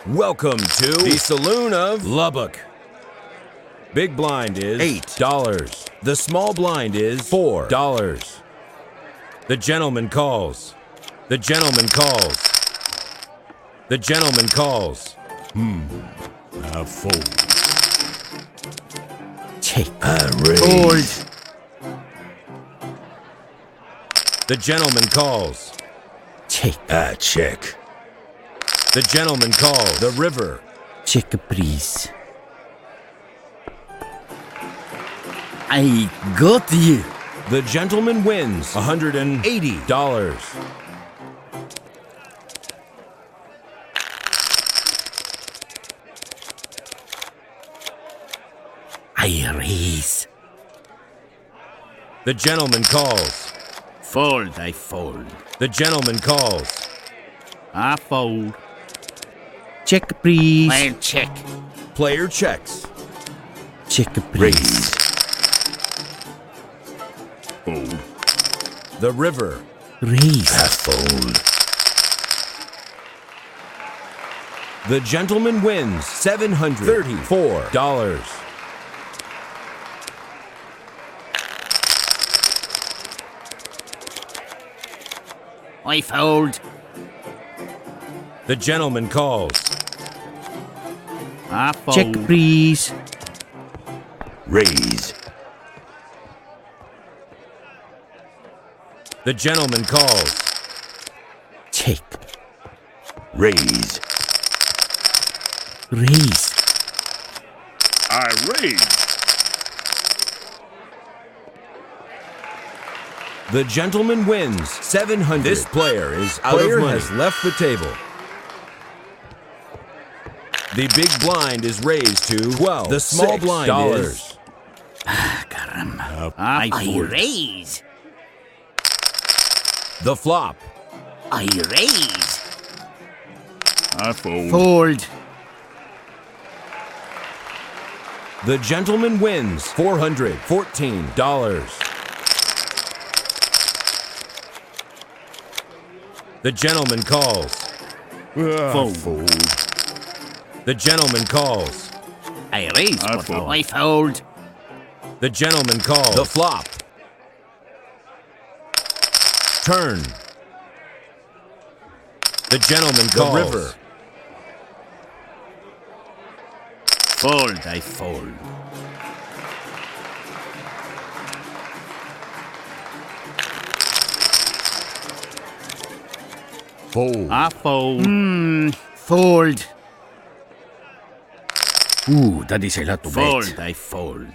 Welcome to the Saloon of Lubbock. Big blind is $8. The small blind is $4. The gentleman calls. The gentleman calls. The gentleman calls. I fold. Check. I raise. The gentleman calls. Check. I check. The gentleman calls. The river. Check, please. I got you. The gentleman wins $180. I raise. The gentleman calls. Fold, I fold. The gentleman calls. I fold. Check, please. I'll check. Player checks. Check, please. Raise. Fold. The river. Raise. I fold. The gentleman wins $734. I fold. The gentleman calls. I fold. Check, please. Raise. The gentleman calls. Check. Raise. Raise. I raise. The gentleman wins $700. This player is out of money. Has left the table. The big blind is raised to $12. The small blind is Caramba. I fold. raise. the flop. I raise. I fold. Fold. The gentleman wins $414. The gentleman calls. Fold. Fold. The gentleman calls. I raise. I but fold. I fold. The gentleman calls. The flop. Turn. The gentleman calls. The river. Fold. I fold. Fold. I fold. Fold. Ooh, that is a lot to Fold. bet. I fold.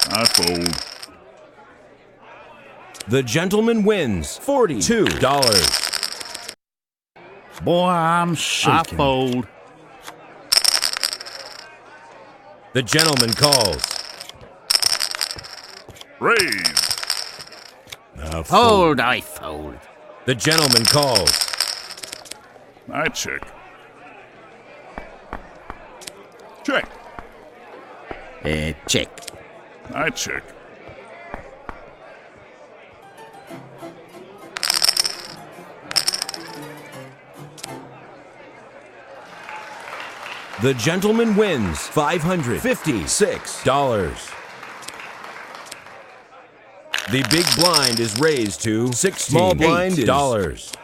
I fold. The gentleman wins $42. Boy, I'm I shaking. fold. The gentleman calls. Raise. I fold. Fold. I fold. The gentleman calls. I check. Check. Check. I check. The gentleman wins $556. The big blind is raised to $16. Small blind is $.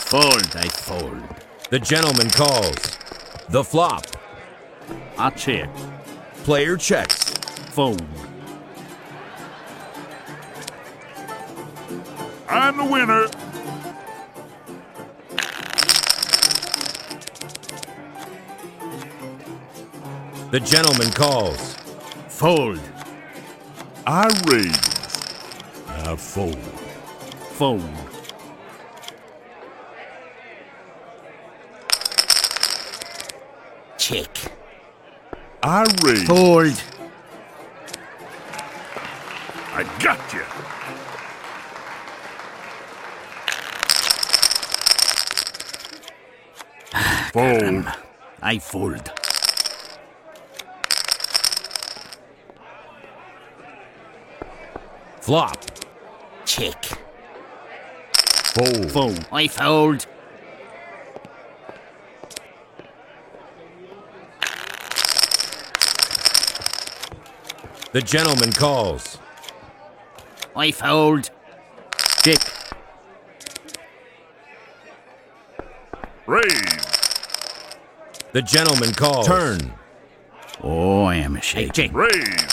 Fold. I fold. The gentleman calls. The flop. I check. Player checks. Fold. I'm the winner. The gentleman calls. Fold. I raise. I fold. Fold. Check. I raise. Fold. I got you. Fold. I fold. Flop. Check. Fold. Fold. I fold. The gentleman calls. I fold. Check. Raise. The gentleman calls. Turn. Oh, I am I shaking. check. Raise.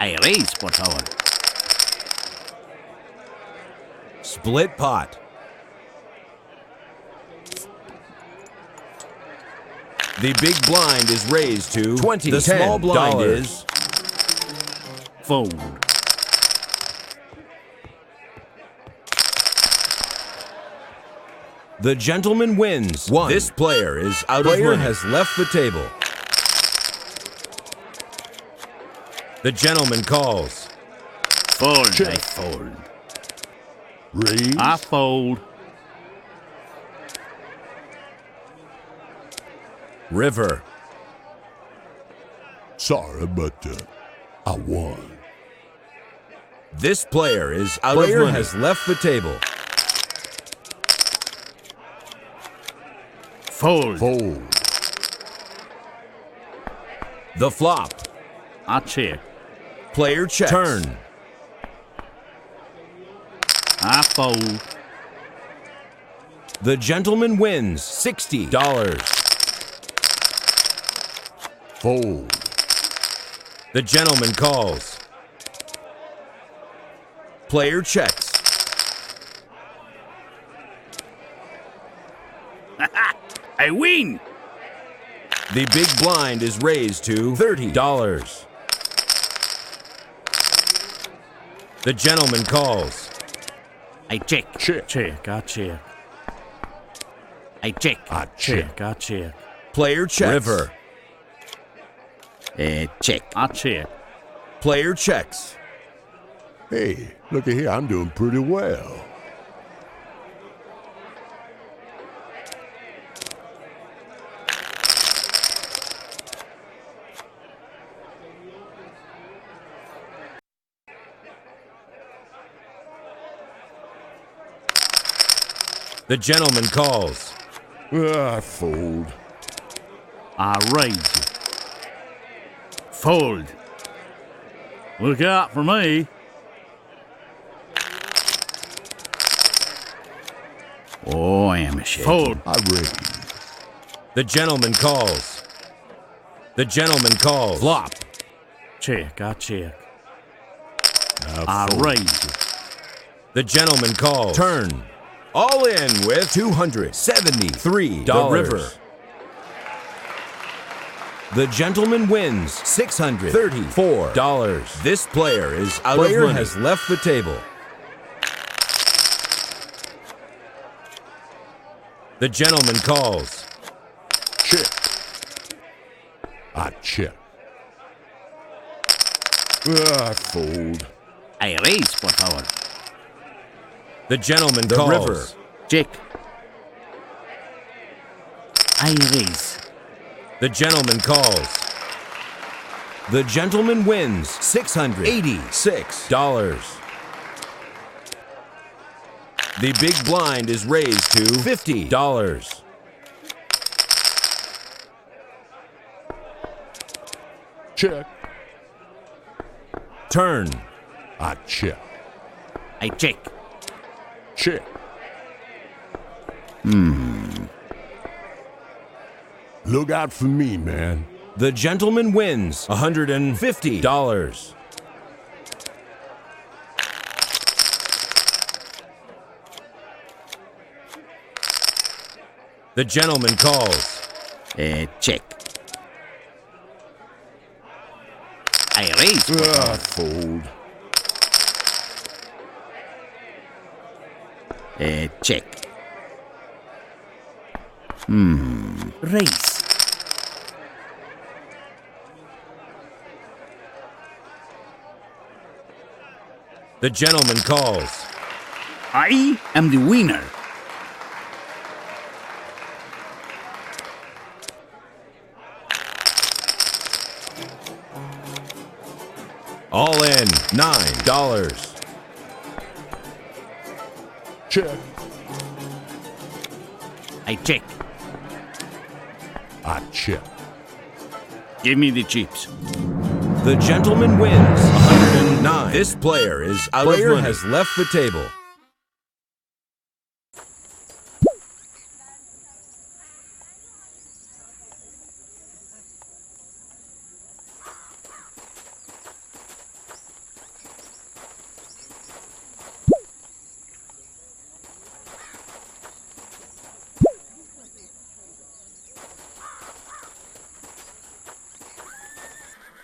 I raise, por favor. Split pot. The big blind is raised to 20. The small blind is Fold. the gentleman wins. 1. This player is out of money. Player has left the table. The gentleman calls. Fold. Check. I fold. Raise. I fold. River. Sorry, but I won. This player is out of money. Player has left the table. Fold. Fold. The flop. I check. Player checks. Turn. I fold. The gentleman wins $60. Fold. The gentleman calls. Player checks. I win. The big blind is raised to $30. The gentleman calls. I check. Check. Check. I check. I check. I check. Check. I check. Player checks. River. Check. I check. Player checks. Hey, look at here. I'm doing pretty well. The gentleman calls. I fold. I raise. Fold. Look out for me. Oh, I am shaking. Fold. I raise. The gentleman calls. The gentleman calls. Flop. Check. I check. I I fold. raise. The gentleman calls. Turn. All in with $273. The river. The gentleman wins $634. This player is out of money. Player has left the table. The gentleman calls. Check. I check. I fold. I raise, por favor. The gentleman calls. River. Check. I raise. The gentleman calls. The gentleman wins $686. The big blind is raised to $50. Check. Turn. I check. I check. Check. Look out for me, man. The gentleman wins $150. The gentleman calls. Check. I raise. I fold. Check. Raise. The gentleman calls. I am the winner. All in $9. Check. I check. I check. Give me the chips. The gentleman wins 109. This player is out of money. Player has left the table.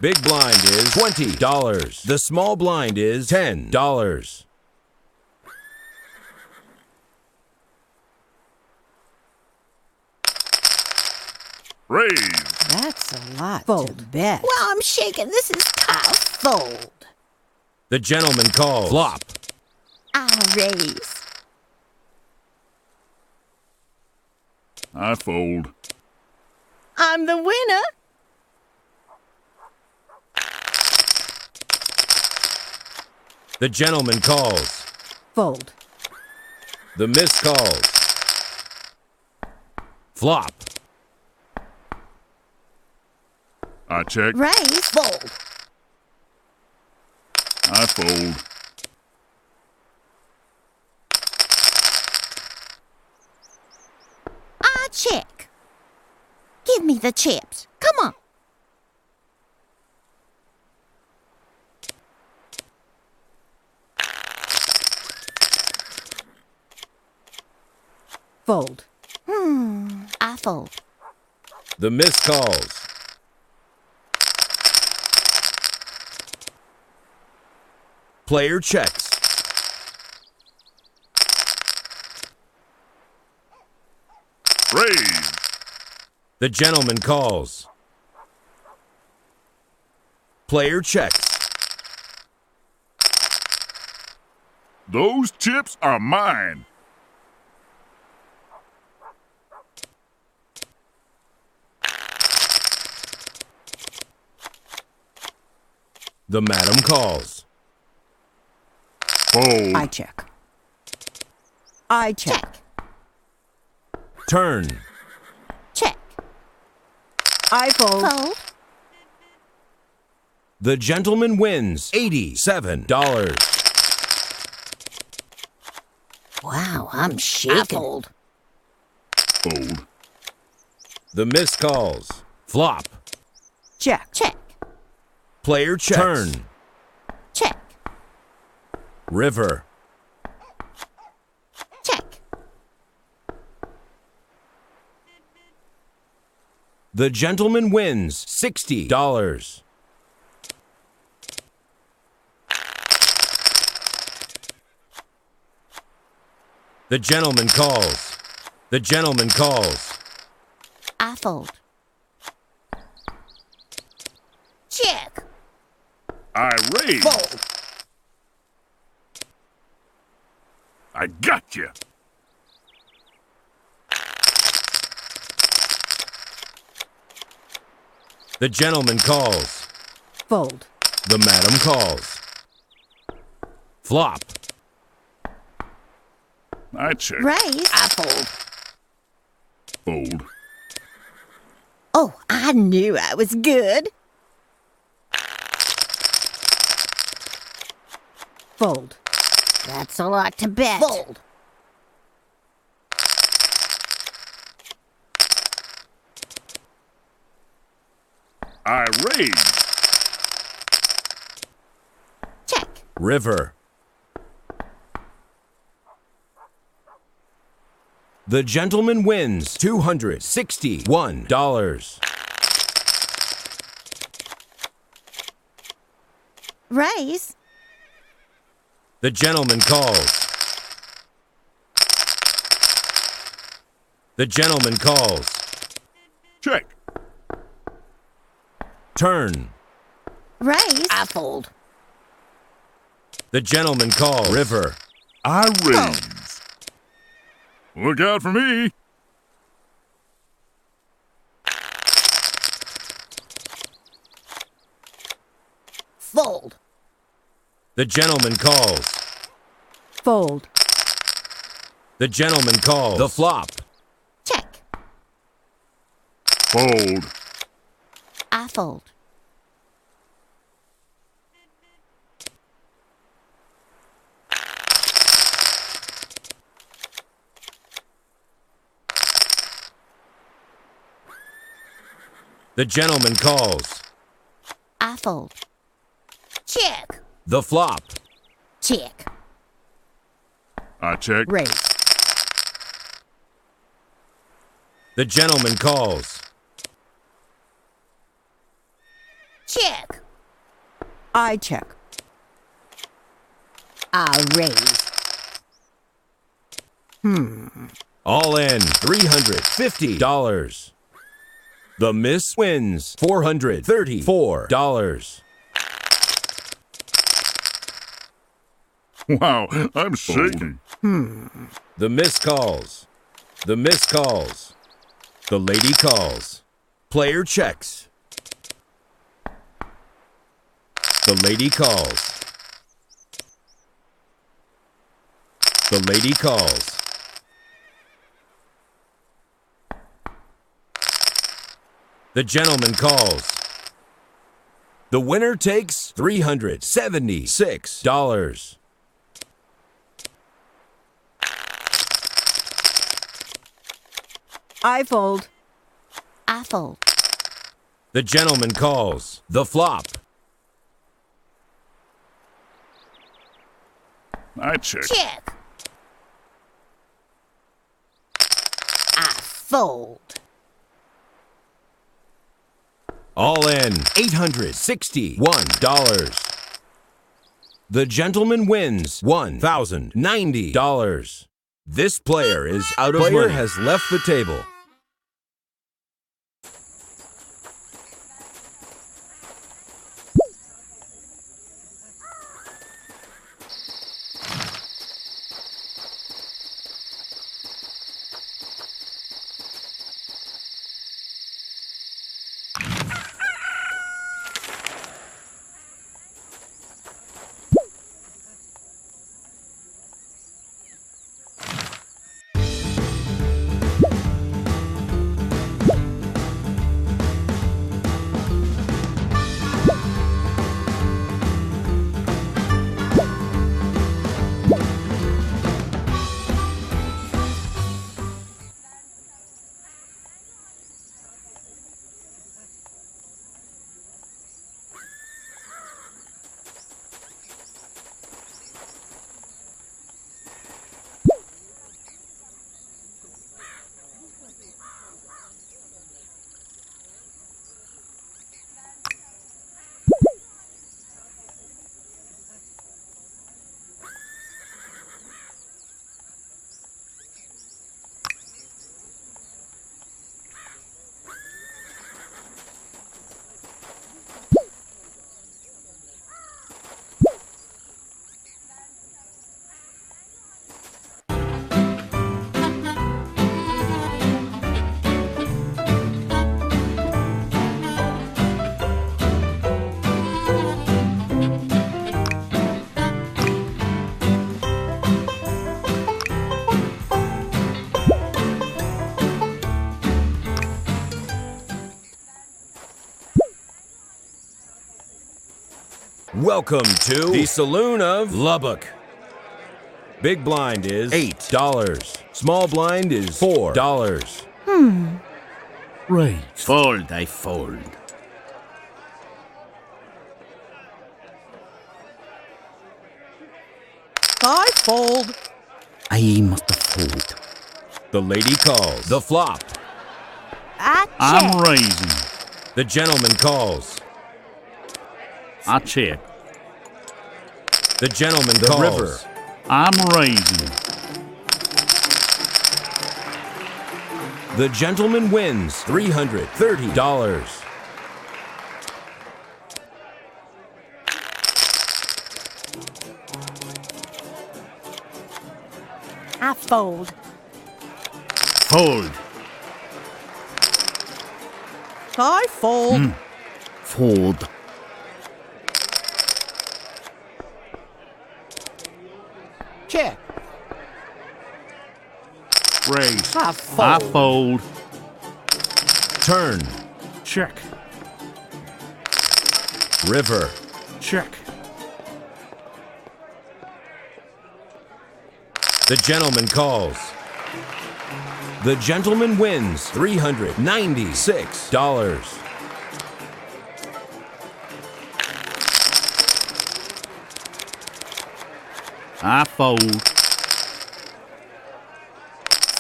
Big blind is $20. The small blind is $10. Raise. That's a lot Fold. to bet. Well, I'm shaking. This is tough. Fold. The gentleman calls. Flop. I'll raise. I fold. I'm the winner. The gentleman calls. Fold. The miss calls. Flop. I check. Raise. Fold. I fold. I check. Give me the chips. Come on. Fold. I fold. The miss calls. Player checks. Raise. The gentleman calls. Player checks. Those chips are mine. The madam calls. Fold. I check. I check. Check. Turn. Check. I fold. Fold. The gentleman wins $87. Wow, I'm shaking. I fold. Fold. The miss calls. Flop. Check. Check. Player checks. Turn. Check. River. Check. The gentleman wins $60. The gentleman calls. The gentleman calls. I fold. Check. I raise. Fold. I got you. The gentleman calls. Fold. The madam calls. Flop. I check. Raise. I fold. Fold. Oh, I knew I was good. Fold. That's a lot to bet. Fold. I raise. Check. River. The gentleman wins $261. Raise. The gentleman calls. The gentleman calls. Check. Turn. Raise. I fold. The gentleman calls. River. I raise. Look out for me. Fold. The gentleman calls. Fold. The gentleman calls. The flop. Check. Fold. I fold. The gentleman calls. I fold. Check. The flop. Check. I check. Raise. The gentleman calls. Check. I check. I raise. All in $350. The miss wins $434. Wow, I'm shaking. The miss calls. The miss calls. The lady calls. Player checks. The lady calls. The lady calls. The gentleman calls. The winner takes $376. I fold. I fold. The gentleman calls. The flop. I check. Check. I fold. All in $861. The gentleman wins $1,090. This player is out of money. Player has left the table. Welcome to the Saloon of Lubbock. Big blind is $8. Small blind is $4. Raise. Fold, I fold. I fold. I must fold. The lady calls. The flop. I check. I'm raising. The gentleman calls. I check. The gentleman calls. The river. I'm raising. The gentleman wins $330. I fold. Fold. I fold. Fold. Check. Raise. I I fold. fold. Turn. Check. River. Check. The gentleman calls. The gentleman wins $396. I fold.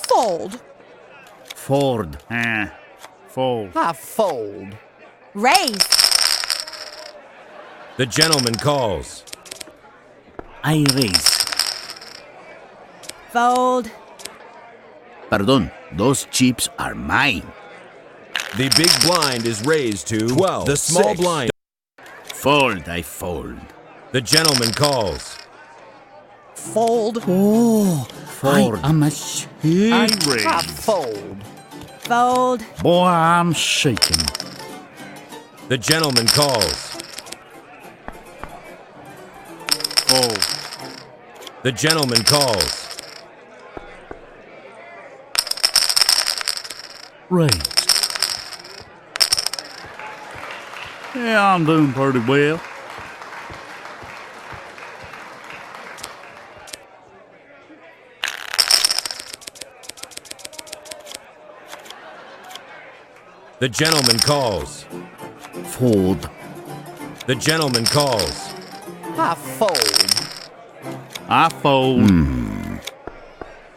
Fold. Ford. Fold. I fold. Raise. The gentleman calls. I raise. Fold. Pardon, those chips are mine. The big blind is raised to 12. The small 6. blind. Fold, I fold. The gentleman calls. Fold. Oh, Ford. I am a I shit. raise. Fold. Fold. Boy, I'm shaking. The gentleman calls. Fold. The gentleman calls. Raise. Yeah, I'm doing pretty well. The gentleman calls. Fold. The gentleman calls. I fold. I fold.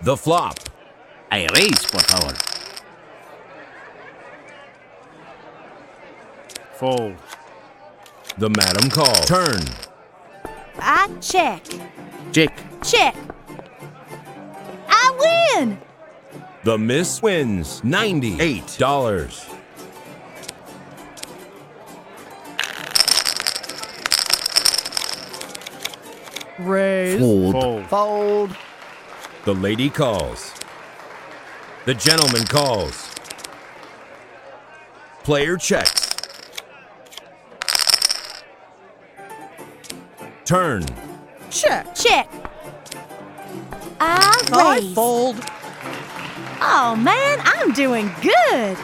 The flop. I raise, por favor. Fold. The madam calls. Turn. I check. Check. Check. I win. The miss wins $98. Raise. Fold. Fold. Fold. The lady calls. The gentleman calls. Player checks. Turn. Check. Check. I raise. fold. Oh man, I'm doing good.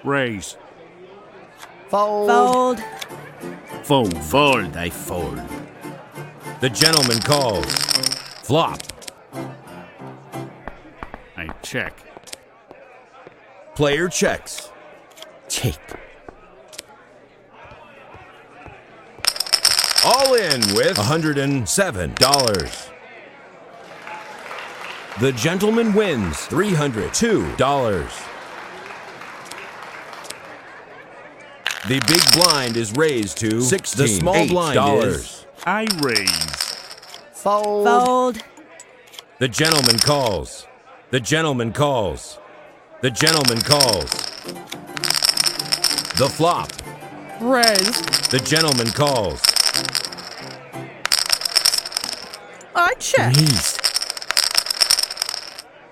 Raise. Fold. Fold. Fold. Fold. I fold. The gentleman calls. Flop. I check. Player checks. Check. All in with $107. The gentleman wins $302. The big blind is raised to $16. The small blind is. I raise. Fold. Fold. The gentleman calls. The gentleman calls. The gentleman calls. The flop. Raise. The gentleman calls. I check. Raise.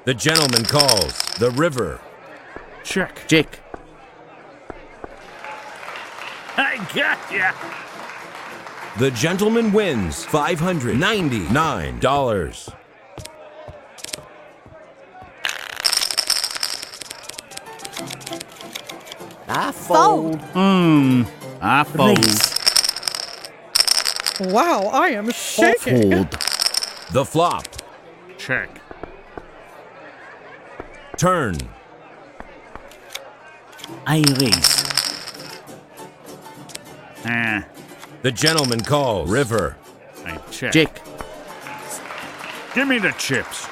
The gentleman calls. The river. Check. Check. I got ya. The gentleman wins $599. I fold. I fold. Raise. Wow, I am shaking. Fold. The flop. Check. Turn. I raise. The gentleman calls. River. I check. Check. Give me the chips.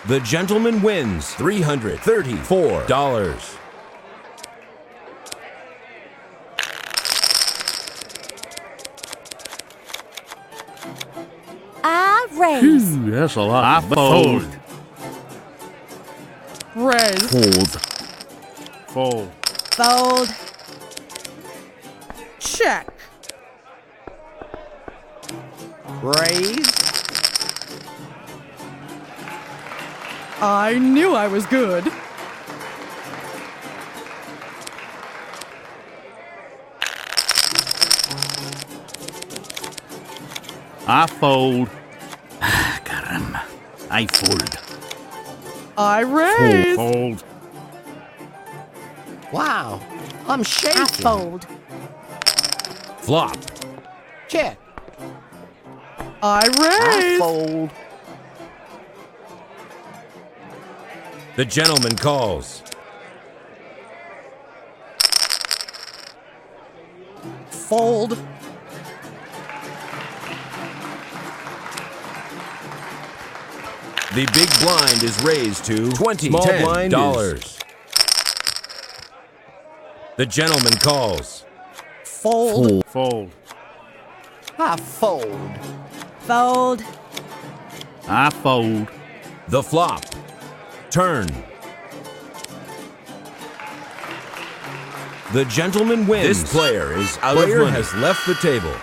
The gentleman wins $334. I raise. Ooh, that's a lot. I fold. Raise. Fold. Fold. Fold. Check. Raise. I knew I was good. I fold. Caramba. I fold. I raise. Fold. Wow, I'm shaking. I fold. Flop. Check. I I raise. fold. The gentleman calls. Fold. The big blind is raised to 20. Small $10. blind is- The gentleman calls. Fold. Fold. I fold. Fold. I fold. The flop. Turn. The gentleman wins. This player is out of money. Has left the table.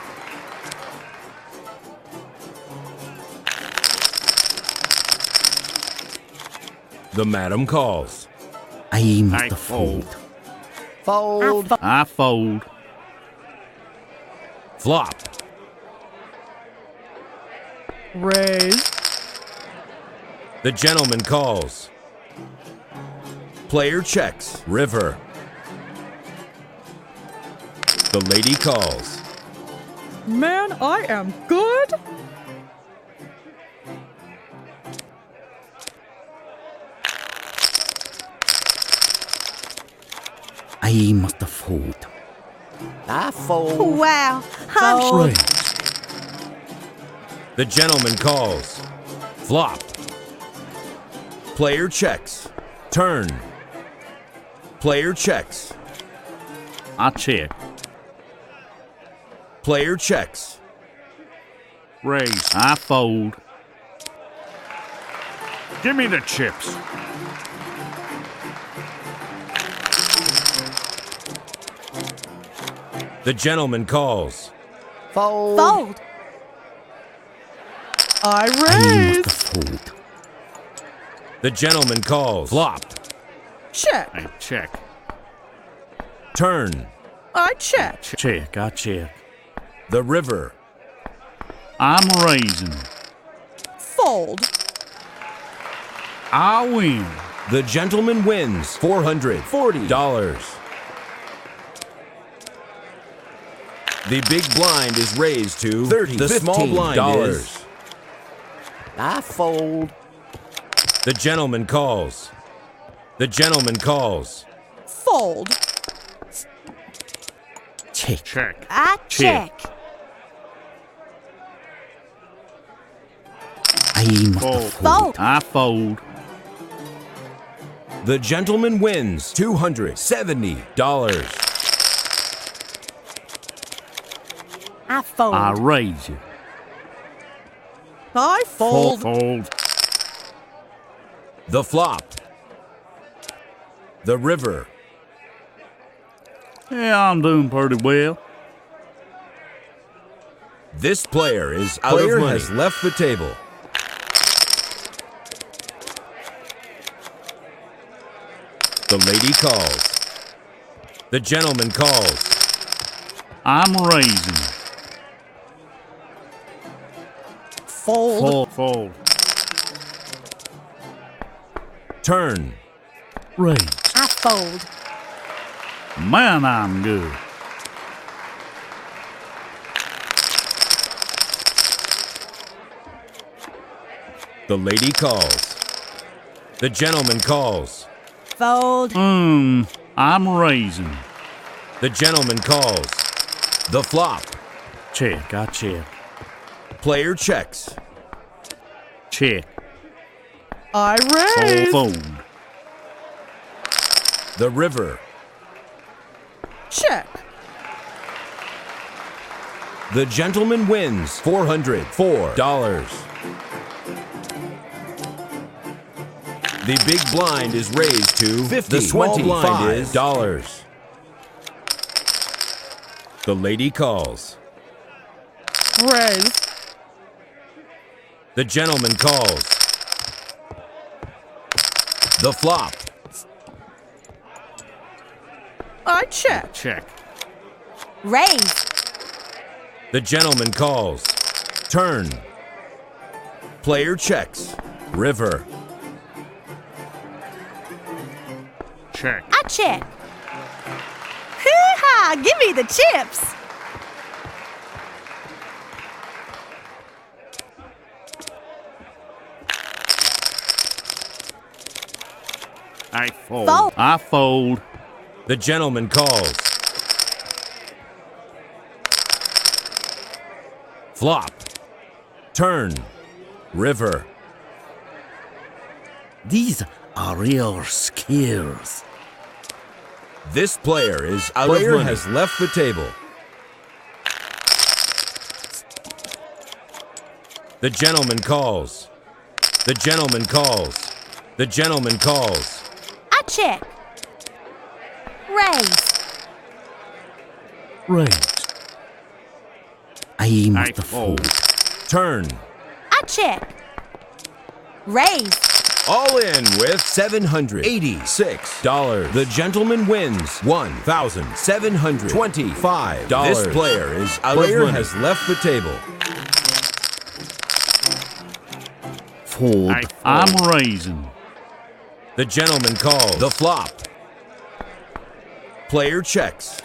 The madam calls. I must I fold. Fold. I fold. Flop. Raise. The gentleman calls. Player checks. River. The lady calls. Man, I am good. I must fold. I fold. Wow. I'm Raise. The gentleman calls. Flop. Player checks. Turn. Player checks. I check. Player checks. Raise. I fold. Give me the chips. The gentleman calls. Fold. fold. I I raise. must fold. The gentleman calls. Flop. Check. I check. Turn. I check. Check. I check. The river. I'm raising. Fold. I win. The gentleman wins $440. The big blind is raised to 30. The small blind is. I fold. The gentleman calls. The gentleman calls. Fold. Check. Check. I check. I must Fold. Fold. I fold. The gentleman wins $270. I fold. I raise you. I fold. Fold. The flop. The river. Yeah, I'm doing pretty well. This player is out of money. Has left the table. The lady calls. The gentleman calls. I'm raising. Fold. Fold. Turn. raise. I fold. Man, I'm good. The lady calls. The gentleman calls. Fold. I'm raising. The gentleman calls. The flop. Check. I check. Player checks. Check. I raise. Fold. The river. Check. The gentleman wins $404. The big blind is raised to 50. The small blind is $. The lady calls. Raise. The gentleman calls. The flop. I check. Check. Raise. The gentleman calls. Turn. Player checks. River. Check. I check. Hee-haw! Give me the chips. I fold. Fold. I fold. The gentleman calls. Flop. Turn. River. These are real skills. This player is out of money. Player has left the table. The gentleman calls. The gentleman calls. The gentleman calls. I check. Raise. Raised. I must fold. Turn. I check. Raise. All in with $786. The gentleman wins $1,725. This player is out of money. Has left the table. Fold. I'm raising. The gentleman calls. The flop. Player checks.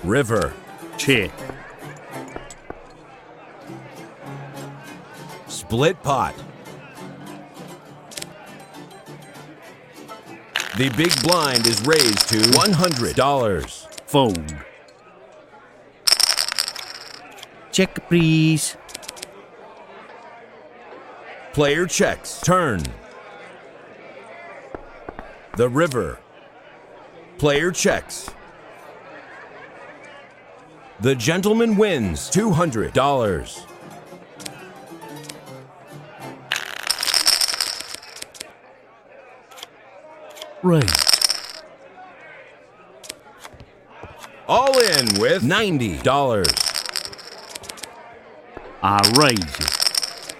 River. Check. Split pot. The big blind is raised to $100. Fold. Check, please. Player checks. Turn. The river. Player checks. The gentleman wins $200. Raised. All in with $90. I raise it.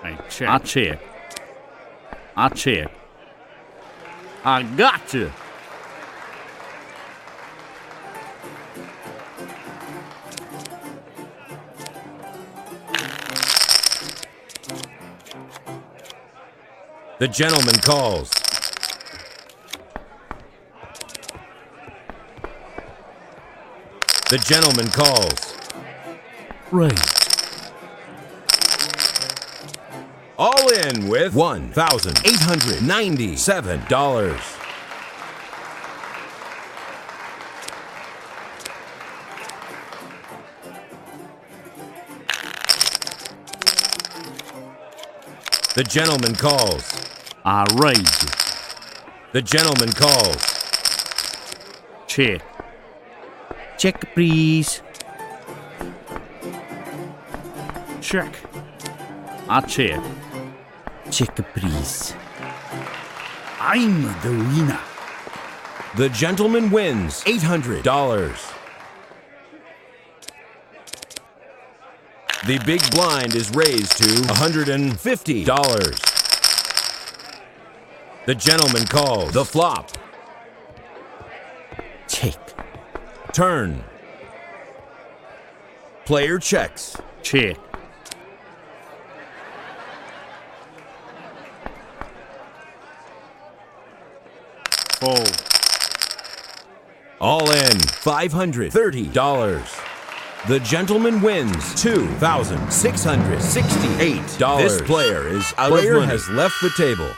I check. I check. I check. I gotcha. The gentleman calls. The gentleman calls. Raised. All in with $1,897. The gentleman calls. I raise it. The gentleman calls. Check. Check, please. Check. I check. Check, please. I'm the winner. The gentleman wins $800. The big blind is raised to $150. The gentleman calls. The flop. Check. Turn. Player checks. Check. Fold. All in $530. The gentleman wins $2,668. This player is out of money. Has left the table.